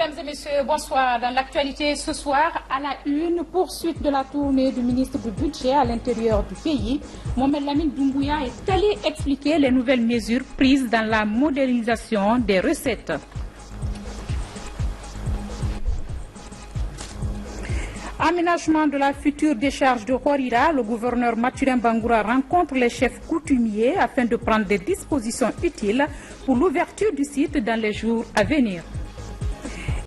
Mesdames et messieurs, bonsoir. Dans l'actualité ce soir, à la une, poursuite de la tournée du ministre du Budget à l'intérieur du pays. Mohamed Lamine Doumbouya est allé expliquer les nouvelles mesures prises dans la modernisation des recettes. Aménagement de la future décharge de Horira, le gouverneur Mathurin Bangoura rencontre les chefs coutumiers afin de prendre des dispositions utiles pour l'ouverture du site dans les jours à venir.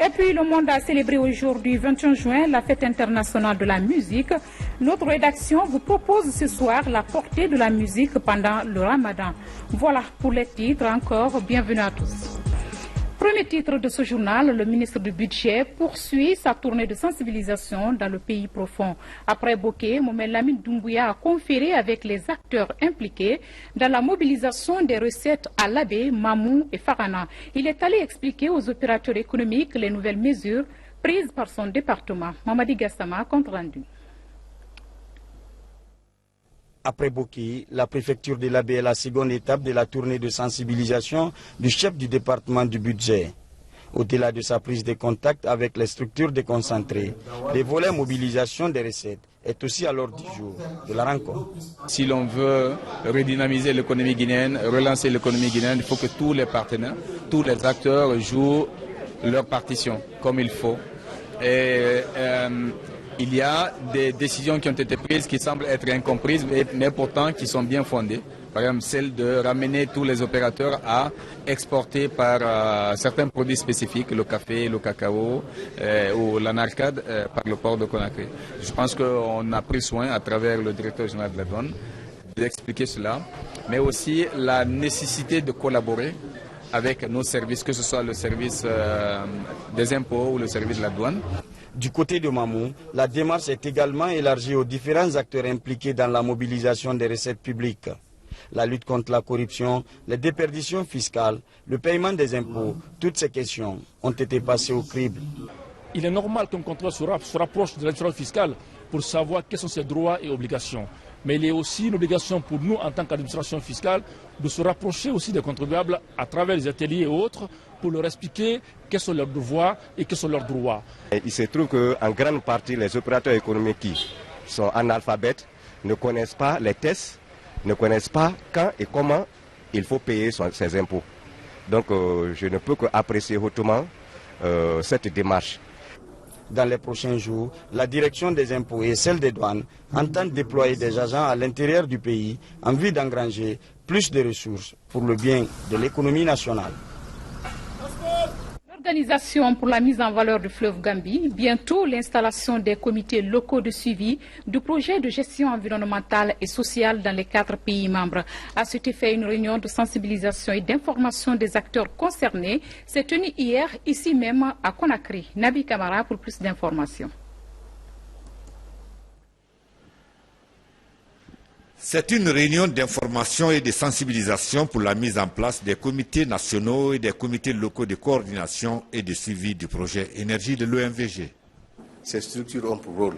Et puis le monde a célébré aujourd'hui, 21 juin, la fête internationale de la musique. Notre rédaction vous propose ce soir la portée de la musique pendant le Ramadan. Voilà pour les titres encore. Bienvenue à tous. Premier titre de ce journal, le ministre du Budget poursuit sa tournée de sensibilisation dans le pays profond. Après Boké, Mohamed Lamine Doumbouya a conféré avec les acteurs impliqués dans la mobilisation des recettes à Labé, Mamou et Farana. Il est allé expliquer aux opérateurs économiques les nouvelles mesures prises par son département. Mamadi Gassama, compte rendu. Après Boki, la préfecture de l'Abbé est la seconde étape de la tournée de sensibilisation du chef du département du budget. Au-delà de sa prise de contact avec les structures déconcentrées, le volet mobilisation des recettes est aussi à l'ordre du jour de la rencontre. Si l'on veut redynamiser l'économie guinéenne, relancer l'économie guinéenne, il faut que tous les partenaires, tous les acteurs jouent leur partition comme il faut. Et il y a des décisions qui ont été prises qui semblent être incomprises, mais pourtant qui sont bien fondées. Par exemple, celle de ramener tous les opérateurs à exporter par certains produits spécifiques, le café, le cacao ou l'anarcade par le port de Conakry. Je pense qu'on a pris soin, à travers le directeur général de la douane, d'expliquer cela, mais aussi la nécessité de collaborer avec nos services, que ce soit le service des impôts ou le service de la douane. Du côté de Mamou, la démarche est également élargie aux différents acteurs impliqués dans la mobilisation des recettes publiques. La lutte contre la corruption, les déperditions fiscales, le paiement des impôts, toutes ces questions ont été passées au crible. Il est normal qu'un contrôleur se rapproche de l'administration fiscale pour savoir quels sont ses droits et obligations. Mais il est aussi une obligation pour nous, en tant qu'administration fiscale, de se rapprocher aussi des contribuables à travers les ateliers et autres pour leur expliquer quels sont leurs devoirs et quels sont leurs droits. Il se trouve qu'en grande partie, les opérateurs économiques qui sont analphabètes ne connaissent pas les tests, ne connaissent pas quand et comment il faut payer ses impôts. Donc je ne peux qu'apprécier hautement cette démarche. Dans les prochains jours, la direction des impôts et celle des douanes entendent déployer des agents à l'intérieur du pays en vue d'engranger plus de ressources pour le bien de l'économie nationale. L'organisation pour la mise en valeur du fleuve Gambie, bientôt l'installation des comités locaux de suivi du projet de gestion environnementale et sociale dans les 4 pays membres. À cet effet, une réunion de sensibilisation et d'information des acteurs concernés s'est tenue hier ici même à Conakry. Nabi Kamara pour plus d'informations. C'est une réunion d'information et de sensibilisation pour la mise en place des comités nationaux et des comités locaux de coordination et de suivi du projet énergie de l'OMVG. Ces structures ont pour rôle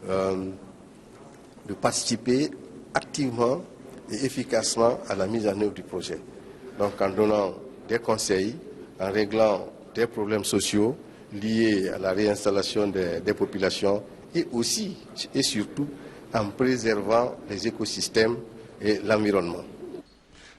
de participer activement et efficacement à la mise en œuvre du projet. Donc en donnant des conseils, en réglant des problèmes sociaux liés à la réinstallation des populations et aussi et surtout en préservant les écosystèmes et l'environnement.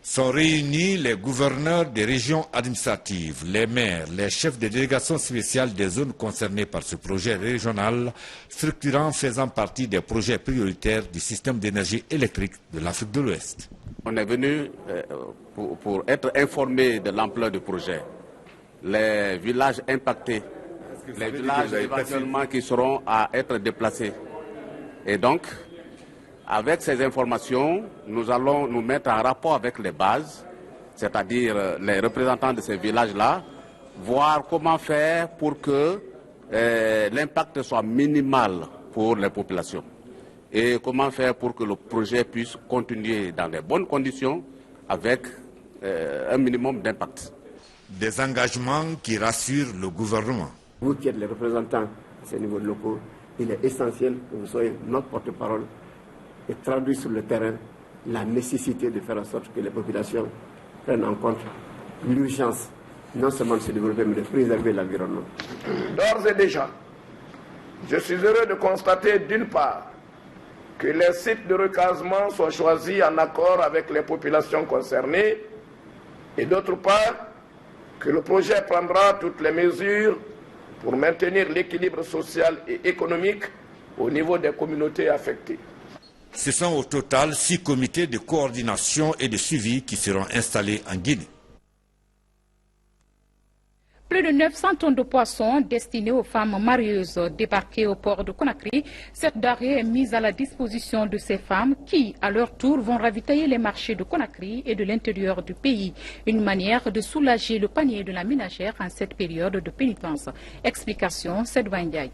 Sont réunis les gouverneurs des régions administratives, les maires, les chefs de délégations spéciales des zones concernées par ce projet régional, structurant faisant partie des projets prioritaires du système d'énergie électrique de l'Afrique de l'Ouest. On est venu pour être informé de l'ampleur du projet, les villages impactés, les villages éventuellement qui seront à être déplacés. Et donc, avec ces informations, nous allons nous mettre en rapport avec les bases, c'est-à-dire les représentants de ces villages-là, voir comment faire pour que l'impact soit minimal pour les populations et comment faire pour que le projet puisse continuer dans les bonnes conditions avec un minimum d'impact. Des engagements qui rassurent le gouvernement. Vous qui êtes les représentants de ces niveaux locaux, il est essentiel que vous soyez notre porte-parole et traduire sur le terrain la nécessité de faire en sorte que les populations prennent en compte l'urgence non seulement de se développer, mais de préserver l'environnement. D'ores et déjà, je suis heureux de constater d'une part que les sites de recasement sont choisis en accord avec les populations concernées et d'autre part que le projet prendra toutes les mesures pour maintenir l'équilibre social et économique au niveau des communautés affectées. Ce sont au total 6 comités de coordination et de suivi qui seront installés en Guinée. Plus de 900 tonnes de poissons destinés aux femmes marieuses débarquées au port de Conakry. Cette denrée est mise à la disposition de ces femmes qui, à leur tour, vont ravitailler les marchés de Conakry et de l'intérieur du pays. Une manière de soulager le panier de la ménagère en cette période de pénitence. Explication, Sedouane Ndiaye.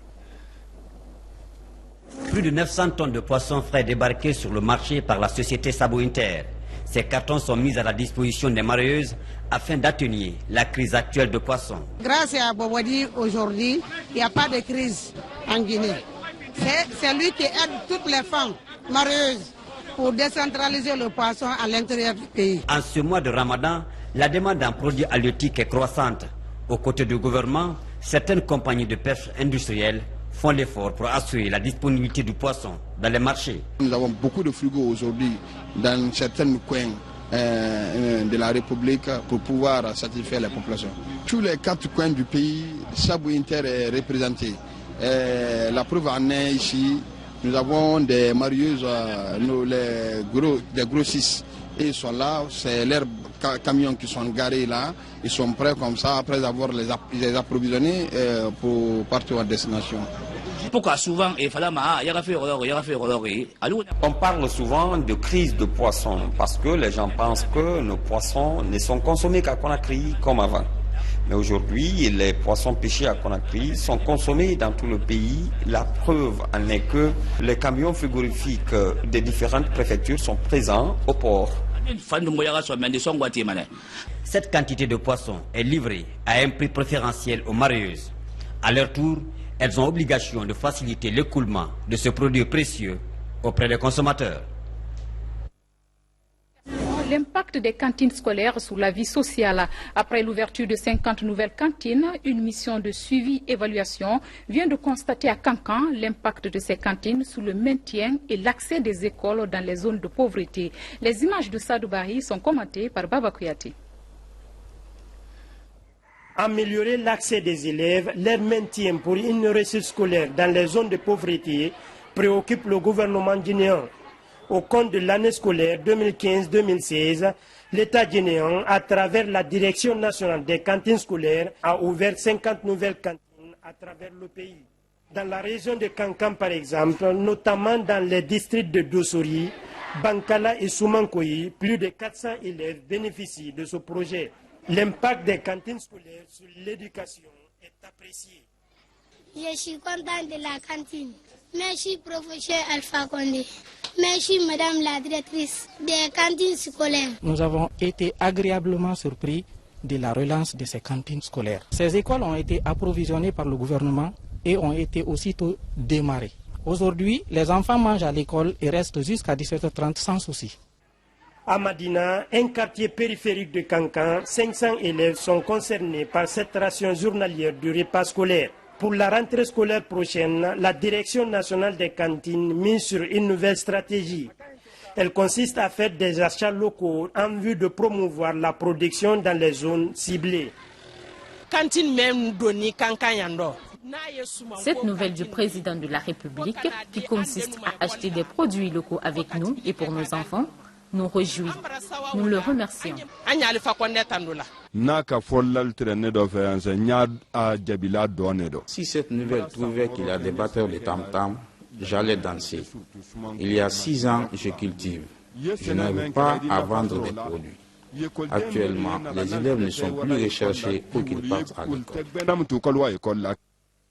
Plus de 900 tonnes de poissons frais débarqués sur le marché par la société Sabo Inter. Ces cartons sont mis à la disposition des marieuses afin d'atténuer la crise actuelle de poissons. Grâce à Bobodi, aujourd'hui, il n'y a pas de crise en Guinée. C'est lui qui aide toutes les femmes marieuses pour décentraliser le poisson à l'intérieur du pays. En ce mois de Ramadan, la demande en produits halieutiques est croissante. Aux côtés du gouvernement, certaines compagnies de pêche industrielle font l'effort pour assurer la disponibilité du poisson dans les marchés. Nous avons beaucoup de frigos aujourd'hui dans certains coins de la République pour pouvoir satisfaire les populations. Tous les 4 coins du pays, Sabo Inter est représenté. La preuve en est ici, nous avons des marieuses, des grossistes, et ils sont là, c'est leurs camions qui sont garés là, ils sont prêts comme ça après avoir les approvisionnés pour partir en destination. Pourquoi souvent on parle souvent de crise de poissons parce que les gens pensent que nos poissons ne sont consommés qu'à Conakry comme avant. Mais aujourd'hui, les poissons pêchés à Conakry sont consommés dans tout le pays. La preuve en est que les camions frigorifiques des différentes préfectures sont présents au port. Cette quantité de poissons est livrée à un prix préférentiel aux marieuses. À leur tour, elles ont obligation de faciliter l'écoulement de ce produit précieux auprès des consommateurs. L'impact des cantines scolaires sur la vie sociale. Après l'ouverture de 50 nouvelles cantines, une mission de suivi-évaluation vient de constater à Kankan l'impact de ces cantines sur le maintien et l'accès des écoles dans les zones de pauvreté. Les images de Sadou Bari sont commentées par Baba Kouyaté. Améliorer l'accès des élèves, leur maintien pour une réussite scolaire dans les zones de pauvreté préoccupe le gouvernement guinéen. Au compte de l'année scolaire 2015-2016, l'État guinéen, à travers la Direction nationale des cantines scolaires, a ouvert 50 nouvelles cantines à travers le pays. Dans la région de Kankan, par exemple, notamment dans les districts de Dossori, Bankala et Soumankoyi, plus de 400 élèves bénéficient de ce projet. L'impact des cantines scolaires sur l'éducation est apprécié. Je suis contente de la cantine. Merci professeur Alpha Condé. Merci madame la directrice des cantines scolaires. Nous avons été agréablement surpris de la relance de ces cantines scolaires. Ces écoles ont été approvisionnées par le gouvernement et ont été aussitôt démarrées. Aujourd'hui, les enfants mangent à l'école et restent jusqu'à 17h30 sans souci. À Madina, un quartier périphérique de Kankan, 500 élèves sont concernés par cette ration journalière du repas scolaire. Pour la rentrée scolaire prochaine, la Direction nationale des cantines mise sur une nouvelle stratégie. Elle consiste à faire des achats locaux en vue de promouvoir la production dans les zones ciblées. Cette nouvelle du président de la République, qui consiste à acheter des produits locaux avec nous et pour nos enfants, nous réjouit. Nous le remercions. Si cette nouvelle trouvait qu'il y a des batteurs de tam-tam, j'allais danser. Il y a 6 ans, je cultive. Je n'arrive pas à vendre des produits. Actuellement, les élèves ne sont plus recherchés pour qu'ils partent à l'école.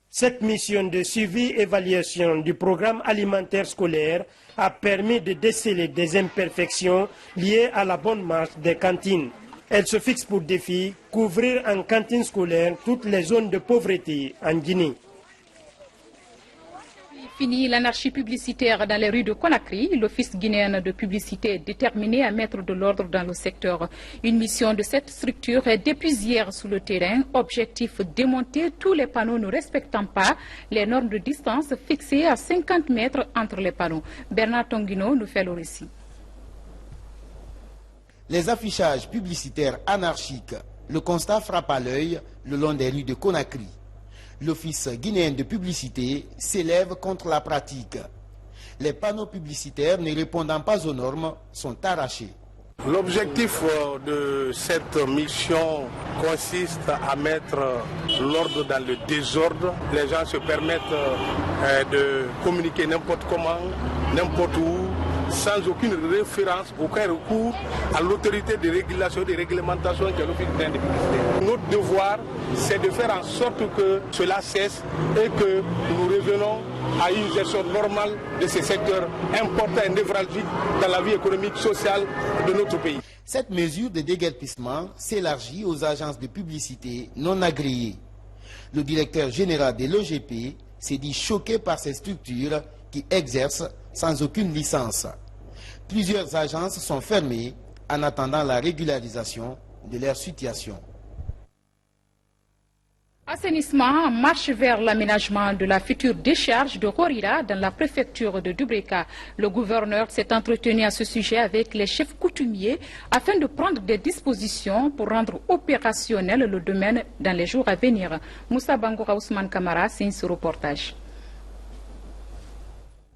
Cette mission de suivi-évaluation du programme alimentaire scolaire a permis de déceler des imperfections liées à la bonne marche des cantines. Elle se fixe pour défi couvrir en cantine scolaire toutes les zones de pauvreté en Guinée. Fini l'anarchie publicitaire dans les rues de Conakry. L'Office guinéen de publicité est déterminé à mettre de l'ordre dans le secteur. Une mission de cette structure est depuis hier sur le terrain. Objectif, démonter tous les panneaux ne respectant pas les normes de distance fixées à 50 mètres entre les panneaux. Bernard Tonguino nous fait le récit. Les affichages publicitaires anarchiques, le constat frappe à l'œil le long des rues de Conakry. L'Office guinéen de publicité s'élève contre la pratique. Les panneaux publicitaires ne répondant pas aux normes sont arrachés. L'objectif de cette mission consiste à mettre l'ordre dans le désordre. Les gens se permettent de communiquer n'importe comment, n'importe où, sans aucune référence, aucun recours à l'autorité de régulation et de réglementation qui est l'Office guinéen de publicité. Notre devoir, c'est de faire en sorte que cela cesse et que nous revenons à une gestion normale de ces secteurs importants et névralgiques dans la vie économique, sociale de notre pays. Cette mesure de déguerpissement s'élargit aux agences de publicité non agréées. Le directeur général de l'OGP s'est dit choqué par ces structures qui exercent sans aucune licence. Plusieurs agences sont fermées en attendant la régularisation de leur situation. Assainissement marche vers l'aménagement de la future décharge de Horira dans la préfecture de Dubreka. Le gouverneur s'est entretenu à ce sujet avec les chefs coutumiers afin de prendre des dispositions pour rendre opérationnel le domaine dans les jours à venir. Moussa Bangoura Ousmane Kamara signe ce reportage.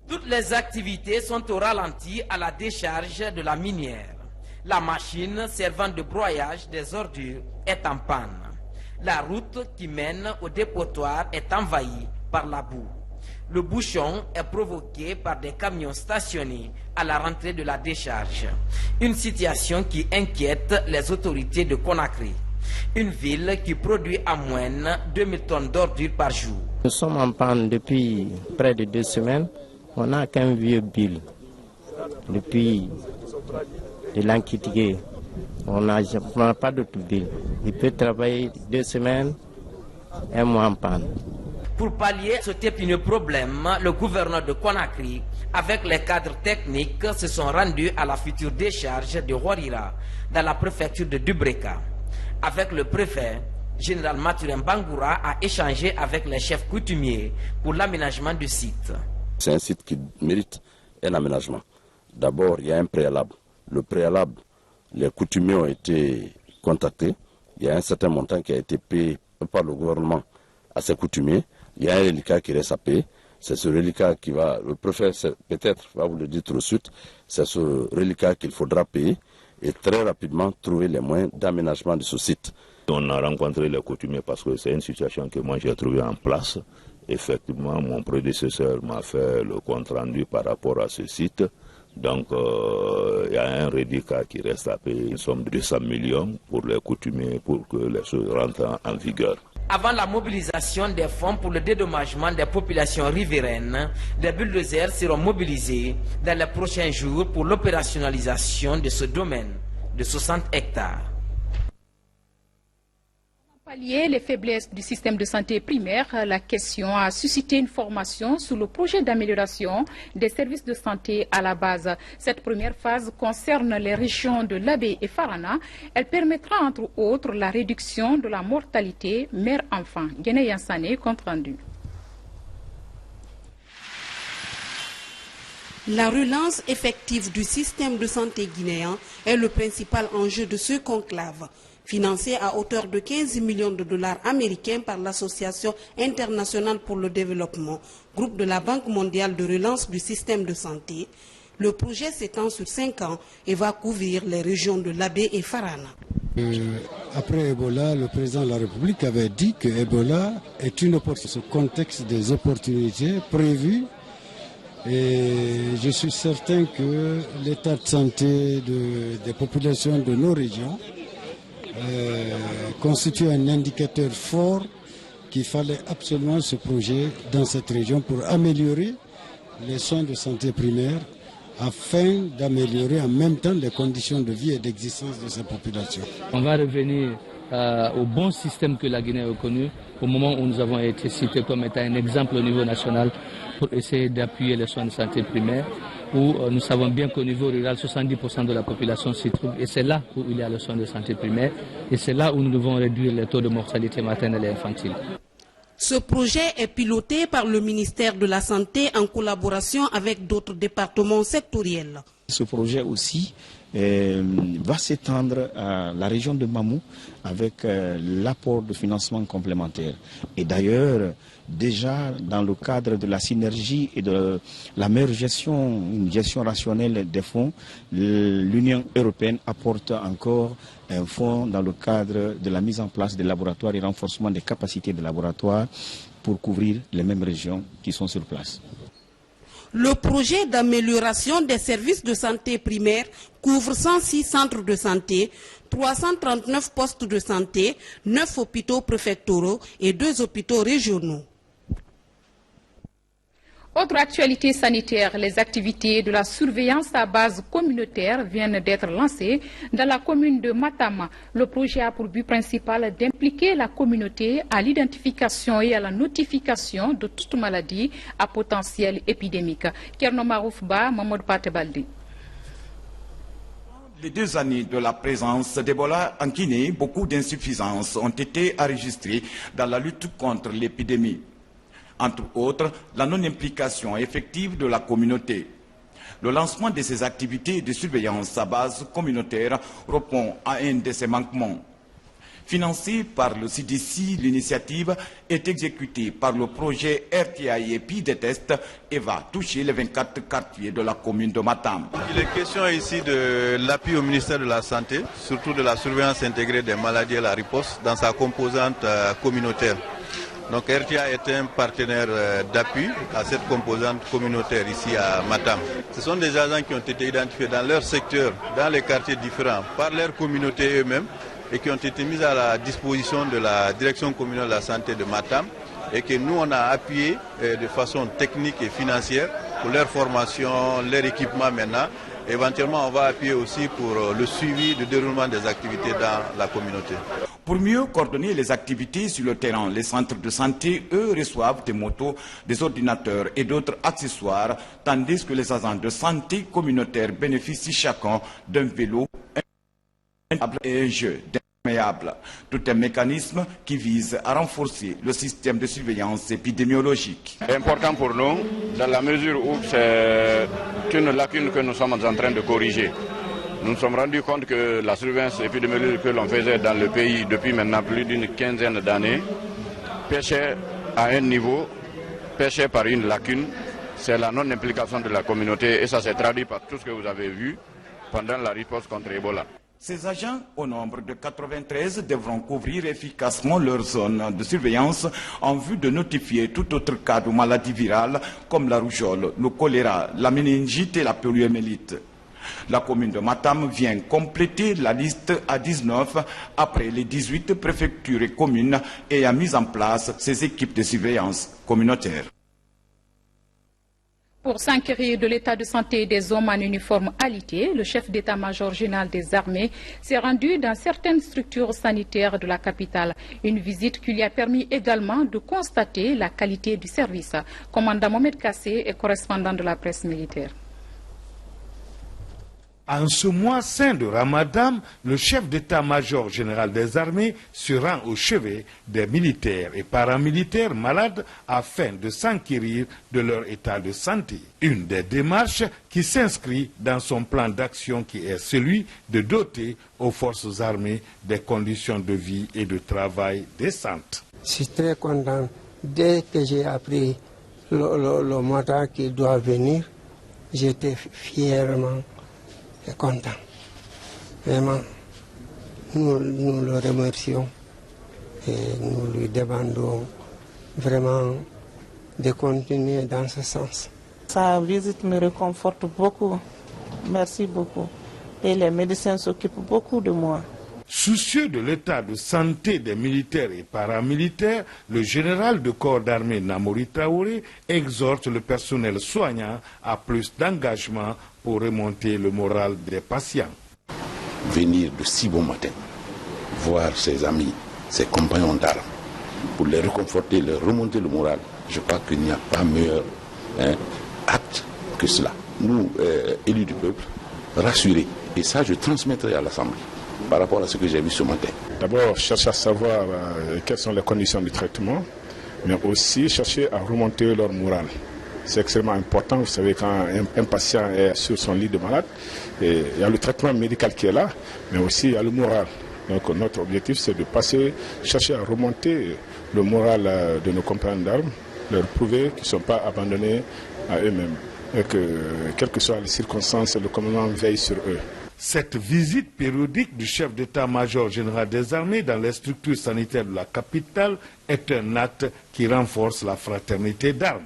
Toutes les activités sont au ralenti à la décharge de la minière. La machine servant de broyage des ordures est en panne. La route qui mène au dépotoir est envahie par la boue. Le bouchon est provoqué par des camions stationnés à la rentrée de la décharge. Une situation qui inquiète les autorités de Conakry. Une ville qui produit en moyenne 2000 tonnes d'ordures par jour. Nous sommes en panne depuis près de 2 semaines. On n'a qu'un vieux bill. Depuis de l'Anquitiqué, on n'a pas d'autre bill. Il peut travailler 2 semaines, 1 mois en panne. Pour pallier ce épineux problème, le gouverneur de Conakry, avec les cadres techniques, se sont rendus à la future décharge de Horira, dans la préfecture de Dubreka. Avec le préfet, général Mathurin Bangoura a échangé avec les chefs coutumiers pour l'aménagement du site. C'est un site qui mérite un aménagement. D'abord, il y a un préalable. Le préalable, les coutumiers ont été contactés. Il y a un certain montant qui a été payé par le gouvernement à ces coutumiers. Il y a un reliquat qui reste à payer. C'est ce reliquat qui va, le préfet peut-être va vous le dire tout de suite, c'est ce reliquat qu'il faudra payer et très rapidement trouver les moyens d'aménagement de ce site. On a rencontré les coutumiers parce que c'est une situation que moi j'ai trouvée en place. Effectivement, mon prédécesseur m'a fait le compte rendu par rapport à ce site. Donc, il y a un reliquat qui reste à payer, une somme de 200 millions pour les coutumiers pour que les choses rentrent en vigueur. Avant la mobilisation des fonds pour le dédommagement des populations riveraines, des bulldozers seront mobilisés dans les prochains jours pour l'opérationnalisation de ce domaine de 60 hectares. Pallier les faiblesses du système de santé primaire, la question a suscité une formation sur le projet d'amélioration des services de santé à la base. Cette première phase concerne les régions de Labé et Farana. Elle permettra entre autres la réduction de la mortalité mère-enfant. Guéné Yansane, compte rendu. La relance effective du système de santé guinéen est le principal enjeu de ce conclave. Financé à hauteur de 15 millions de dollars américains par l'Association internationale pour le développement, groupe de la Banque mondiale de relance du système de santé, le projet s'étend sur 5 ans et va couvrir les régions de Labé et Farana. Après Ebola, le président de la République avait dit que Ebola est une opportunité, ce contexte des opportunités prévues. Et je suis certain que l'état de santé des populations de nos régions constitue un indicateur fort qu'il fallait absolument ce projet dans cette région pour améliorer les soins de santé primaire afin d'améliorer en même temps les conditions de vie et d'existence de ces populations. On va revenir au bon système que la Guinée a connu au moment où nous avons été cités comme étant un exemple au niveau national pour essayer d'appuyer les soins de santé primaires, où nous savons bien qu'au niveau rural, 70% de la population s'y trouve, et c'est là où il y a les soins de santé primaire, et c'est là où nous devons réduire les taux de mortalité maternelle et infantile. Ce projet est piloté par le ministère de la Santé en collaboration avec d'autres départements sectoriels. Ce projet aussi va s'étendre à la région de Mamou avec l'apport de financement complémentaire. Et d'ailleurs, déjà dans le cadre de la synergie et de la meilleure gestion, une gestion rationnelle des fonds, l'Union européenne apporte encore un fonds dans le cadre de la mise en place des laboratoires et renforcement des capacités des laboratoires pour couvrir les mêmes régions qui sont sur place. Le projet d'amélioration des services de santé primaire couvre 106 centres de santé, 339 postes de santé, 9 hôpitaux préfectoraux et 2 hôpitaux régionaux. Autre actualité sanitaire, les activités de la surveillance à base communautaire viennent d'être lancées dans la commune de Matam. Le projet a pour but principal d'impliquer la communauté à l'identification et à la notification de toute maladie à potentiel épidémique. Kerno Maroufba, Mamadou Patebaldi. Les 2 années de la présence d'Ebola en Guinée, beaucoup d'insuffisances ont été enregistrées dans la lutte contre l'épidémie. Entre autres, la non-implication effective de la communauté. Le lancement de ces activités de surveillance à base communautaire répond à un de ces manquements. Financée par le CDC, l'initiative est exécutée par le projet RTI des tests et va toucher les 24 quartiers de la commune de Matam. Il est question ici de l'appui au ministère de la Santé, surtout de la surveillance intégrée des maladies et la riposte dans sa composante communautaire. Donc RTA est un partenaire d'appui à cette composante communautaire ici à Matam. Ce sont des agents qui ont été identifiés dans leur secteur, dans les quartiers différents, par leur communauté eux-mêmes et qui ont été mis à la disposition de la direction communale de la santé de Matam et que nous on a appuyé de façon technique et financière pour leur formation, leur équipement maintenant. Éventuellement, on va appuyer aussi pour le suivi du déroulement des activités dans la communauté. Pour mieux coordonner les activités sur le terrain, les centres de santé, eux, reçoivent des motos, des ordinateurs et d'autres accessoires, tandis que les agents de santé communautaire bénéficient chacun d'un vélo, et un jeu imperméable. Tout un mécanisme qui vise à renforcer le système de surveillance épidémiologique. C'est important pour nous, dans la mesure où c'est une lacune que nous sommes en train de corriger. Nous nous sommes rendus compte que la surveillance épidémiologique que l'on faisait dans le pays depuis maintenant plus d'une quinzaine d'années pêchait à un niveau, pêchait par une lacune, c'est la non-implication de la communauté et ça s'est traduit par tout ce que vous avez vu pendant la riposte contre Ebola. Ces agents, au nombre de 93, devront couvrir efficacement leur zone de surveillance en vue de notifier tout autre cas de maladie virale comme la rougeole, le choléra, la méningite et la poliomyélite. La commune de Matam vient compléter la liste à 19 après les 18 préfectures et communes ayant mis en place ces équipes de surveillance communautaire. Pour s'enquérir de l'état de santé des hommes en uniforme alité, le chef d'état-major général des armées s'est rendu dans certaines structures sanitaires de la capitale. Une visite qui lui a permis également de constater la qualité du service. Commandant Mohamed Kassé est correspondant de la presse militaire. En ce mois saint de Ramadan, le chef d'état-major général des armées se rend au chevet des militaires et paramilitaires malades afin de s'enquérir de leur état de santé. Une des démarches qui s'inscrit dans son plan d'action qui est celui de doter aux forces armées des conditions de vie et de travail décentes. Je suis très content. Dès que j'ai appris le matin qu'il doit venir, j'étais fièrement content. Vraiment, nous le remercions et nous lui demandons vraiment de continuer dans ce sens. Sa visite me réconforte beaucoup. Merci beaucoup. Et les médecins s'occupent beaucoup de moi. Soucieux de l'état de santé des militaires et paramilitaires, le général de corps d'armée Namori Traoré exhorte le personnel soignant à plus d'engagement pour remonter le moral des patients. Venir de si bon matin, voir ses amis, ses compagnons d'armes, pour les réconforter, leur remonter le moral. Je crois qu'il n'y a pas meilleur acte que cela. Nous, élus du peuple, rassurés. Et ça, je transmettrai à l'Assemblée par rapport à ce que j'ai vu ce matin. D'abord, chercher à savoir quelles sont les conditions du traitement, mais aussi chercher à remonter leur morale. C'est extrêmement important. Vous savez, quand un patient est sur son lit de malade, il y a le traitement médical qui est là, mais aussi il y a le moral. Donc notre objectif, c'est de chercher à remonter le moral de nos compagnons d'armes, leur prouver qu'ils ne sont pas abandonnés à eux-mêmes et que, quelles que soient les circonstances, le commandement veille sur eux. Cette visite périodique du chef d'état-major général des armées dans les structures sanitaires de la capitale est un acte qui renforce la fraternité d'armes.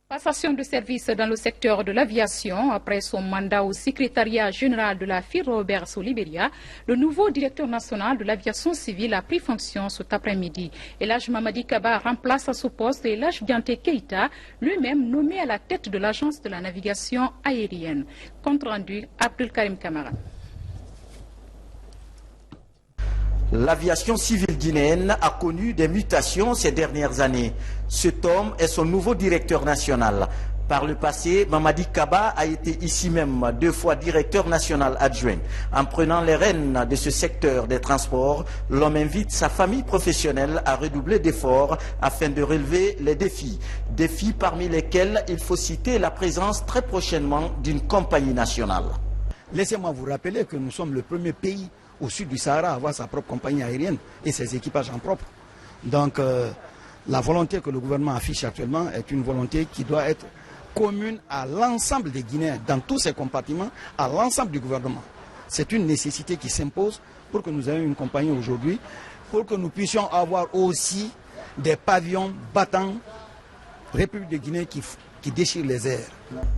Passation de service dans le secteur de l'aviation. Après son mandat au secrétariat général de la FIR Robert Soliberia, le nouveau directeur national de l'aviation civile a pris fonction cet après-midi. Elhadj Mamadi Kaba remplace à ce poste Elhadj Dianté Keïta, lui-même nommé à la tête de l'agence de la navigation aérienne. Compte rendu, Abdul Karim Kamara. L'aviation civile guinéenne a connu des mutations ces dernières années. Cet homme est son nouveau directeur national. Par le passé, Mamadi Kaba a été ici même 2 fois directeur national adjoint. En prenant les rênes de ce secteur des transports, l'homme invite sa famille professionnelle à redoubler d'efforts afin de relever les défis. Défis parmi lesquels il faut citer la présence très prochainement d'une compagnie nationale. Laissez-moi vous rappeler que nous sommes le premier pays au sud du Sahara à avoir sa propre compagnie aérienne et ses équipages en propre. Donc la volonté que le gouvernement affiche actuellement est une volonté qui doit être commune à l'ensemble des Guinéens, dans tous ces compartiments, à l'ensemble du gouvernement. C'est une nécessité qui s'impose pour que nous ayons une compagnie aujourd'hui, pour que nous puissions avoir aussi des pavillons battants République de Guinée qui déchirent les airs.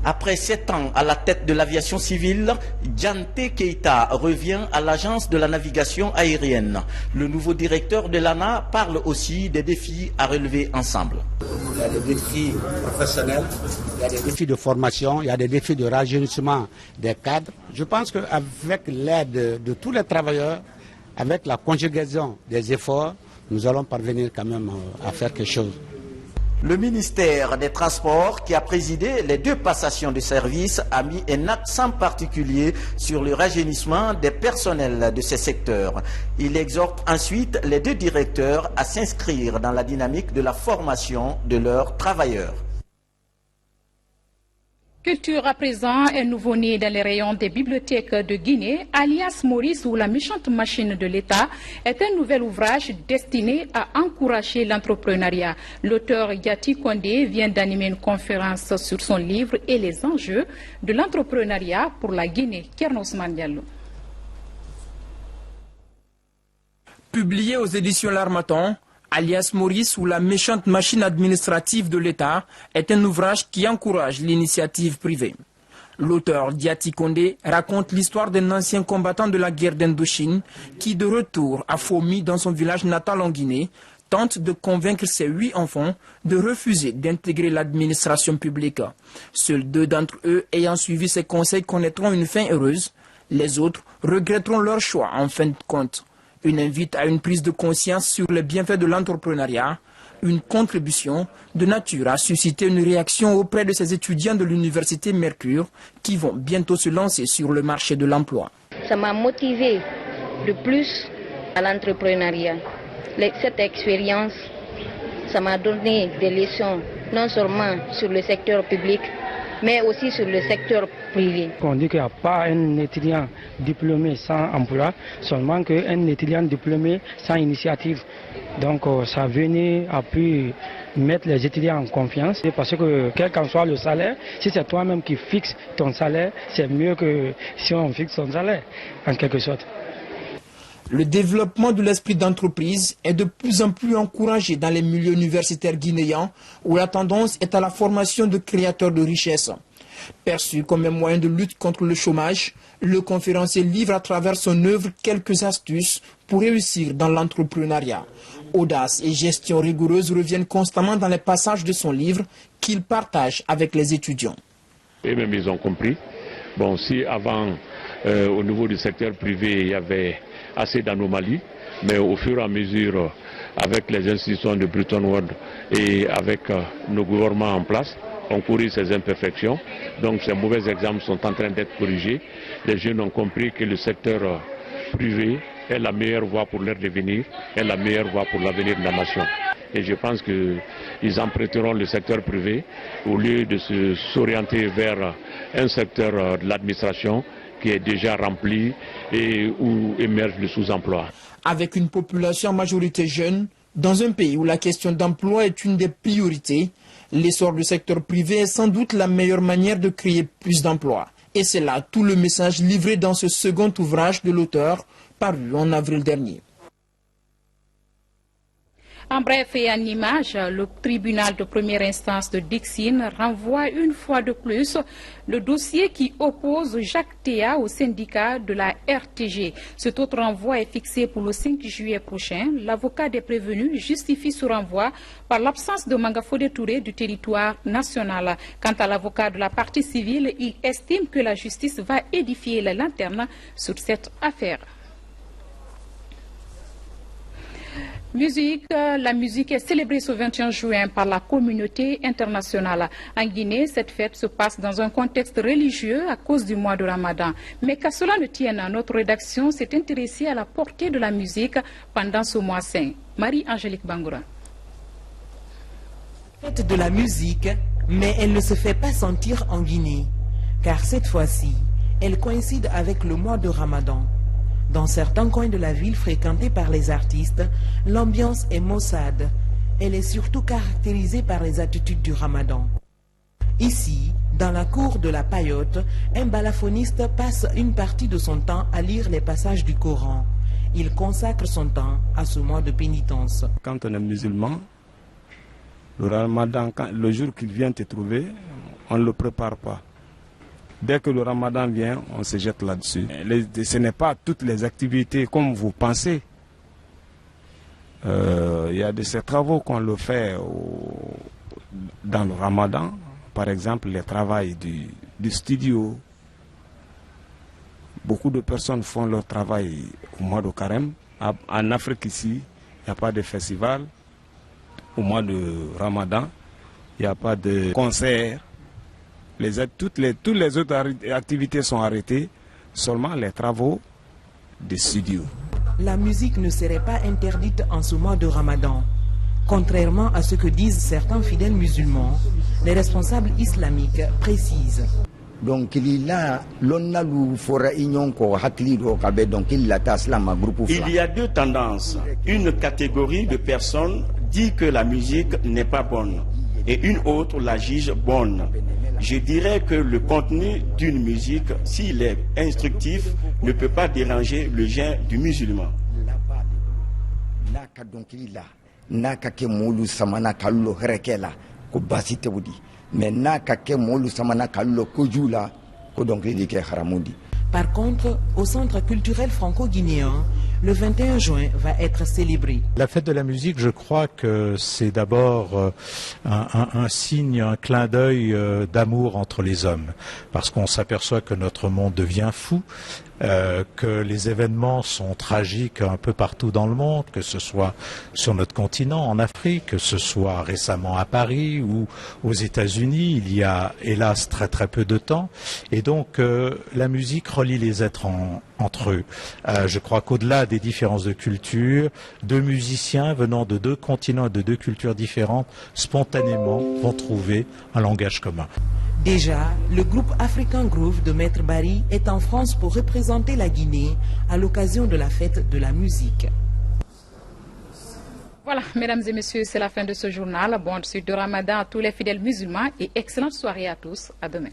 Après 7 ans à la tête de l'aviation civile, Dianté Keïta revient à l'agence de la navigation aérienne. Le nouveau directeur de l'ANA parle aussi des défis à relever ensemble. Il y a des défis professionnels, il y a des défis de formation, il y a des défis de rajeunissement des cadres. Je pense qu'avec l'aide de tous les travailleurs, avec la conjugaison des efforts, nous allons parvenir quand même à faire quelque chose. Le ministère des Transports, qui a présidé les 2 passations de service, a mis un accent particulier sur le rajeunissement des personnels de ces secteurs. Il exhorte ensuite les 2 directeurs à s'inscrire dans la dynamique de la formation de leurs travailleurs. Culture à présent, un nouveau-né dans les rayons des bibliothèques de Guinée, alias Maurice ou la méchante machine de l'État, est un nouvel ouvrage destiné à encourager l'entrepreneuriat. L'auteur Yati Kondé vient d'animer une conférence sur son livre et les enjeux de l'entrepreneuriat pour la Guinée. Kernos Mandialo. Publié aux éditions L'Harmattan, alias Maurice ou la méchante machine administrative de l'État est un ouvrage qui encourage l'initiative privée. L'auteur Yati Kondé raconte l'histoire d'un ancien combattant de la guerre d'Indochine qui, de retour à Fomi dans son village natal en Guinée, tente de convaincre ses 8 enfants de refuser d'intégrer l'administration publique. Seuls 2 d'entre eux ayant suivi ses conseils connaîtront une fin heureuse, les autres regretteront leur choix en fin de compte. Une invite à une prise de conscience sur les bienfaits de l'entrepreneuriat, une contribution de nature à susciter une réaction auprès de ces étudiants de l'université Mercure qui vont bientôt se lancer sur le marché de l'emploi. Ça m'a motivé de plus à l'entrepreneuriat. Cette expérience, ça m'a donné des leçons, non seulement sur le secteur public, mais aussi sur le secteur privé. On dit qu'il n'y a pas un étudiant diplômé sans emploi, seulement qu'un étudiant diplômé sans initiative. Donc ça venait à pu mettre les étudiants en confiance, parce que quel qu'en soit le salaire, si c'est toi-même qui fixes ton salaire, c'est mieux que si on fixe son salaire, en quelque sorte. Le développement de l'esprit d'entreprise est de plus en plus encouragé dans les milieux universitaires guinéens où la tendance est à la formation de créateurs de richesses. Perçu comme un moyen de lutte contre le chômage, le conférencier livre à travers son œuvre quelques astuces pour réussir dans l'entrepreneuriat. Audace et gestion rigoureuse reviennent constamment dans les passages de son livre qu'il partage avec les étudiants. Et même ils ont compris. Bon, si avant, au niveau du secteur privé, il y avait assez d'anomalies, mais au fur et à mesure, avec les institutions de Bretton Woods et avec nos gouvernements en place, on corrige ces imperfections. Donc ces mauvais exemples sont en train d'être corrigés. Les jeunes ont compris que le secteur privé est la meilleure voie pour leur devenir, est la meilleure voie pour l'avenir de la nation. Et je pense qu'ils emprunteront le secteur privé au lieu de s'orienter vers un secteur de l'administration qui est déjà rempli et où émerge le sous-emploi. Avec une population en majorité jeune, dans un pays où la question d'emploi est une des priorités, l'essor du secteur privé est sans doute la meilleure manière de créer plus d'emplois. Et c'est là tout le message livré dans ce second ouvrage de l'auteur, paru en avril dernier. En bref et en images, le tribunal de première instance de Dixine renvoie une fois de plus le dossier qui oppose Jacques Théa au syndicat de la RTG. Cet autre renvoi est fixé pour le 5 juillet prochain. L'avocat des prévenus justifie ce renvoi par l'absence de Manga Fodé Touré du territoire national. Quant à l'avocat de la partie civile, il estime que la justice va édifier la lanterne sur cette affaire. La musique est célébrée ce 21 juin par la communauté internationale. En Guinée, cette fête se passe dans un contexte religieux à cause du mois de Ramadan. Mais qu'à cela ne tienne, notre rédaction s'est intéressée à la portée de la musique pendant ce mois saint. Marie-Angélique Bangoura. Fête de la musique, mais elle ne se fait pas sentir en Guinée, car cette fois-ci, elle coïncide avec le mois de Ramadan. Dans certains coins de la ville fréquentés par les artistes, l'ambiance est maussade. Elle est surtout caractérisée par les attitudes du Ramadan. Ici, dans la cour de la Payotte, un balafoniste passe une partie de son temps à lire les passages du Coran. Il consacre son temps à ce mois de pénitence. Quand on est musulman, le Ramadan, le jour qu'il vient te trouver, on ne le prépare pas. Dès que le Ramadan vient, on se jette là-dessus. Ce n'est pas toutes les activités comme vous pensez. Il y a de ces travaux qu'on le fait dans le Ramadan. Par exemple, les travaux du studio. Beaucoup de personnes font leur travail au mois de Carême. En Afrique ici, il n'y a pas de festival. Au mois de Ramadan, il n'y a pas de concert. Toutes les autres activités sont arrêtées, seulement les travaux de studio. La musique ne serait pas interdite en ce mois de Ramadan. Contrairement à ce que disent certains fidèles musulmans, les responsables islamiques précisent. Donc il y a deux tendances. Une catégorie de personnes dit que la musique n'est pas bonne et une autre la juge bonne. Je dirais que le contenu d'une musique, s'il est instructif, ne peut pas déranger le jeûne du musulman. Par contre, au centre culturel franco-guinéen, le 21 juin va être célébré. La fête de la musique, je crois que c'est d'abord un signe, un clin d'œil d'amour entre les hommes. Parce qu'on s'aperçoit que notre monde devient fou, que les événements sont tragiques un peu partout dans le monde, que ce soit sur notre continent, en Afrique, que ce soit récemment à Paris ou aux États-Unis, il y a hélas très très peu de temps. Et donc la musique relie les êtres entre eux. Je crois qu'au-delà des différences de culture, deux musiciens venant de deux continents et de deux cultures différentes, spontanément vont trouver un langage commun. Déjà, le groupe African Groove de Maître Barry est en France pour représenter la Guinée à l'occasion de la fête de la musique. Voilà, mesdames et messieurs, c'est la fin de ce journal. Bonne suite de Ramadan à tous les fidèles musulmans et excellente soirée à tous. À demain.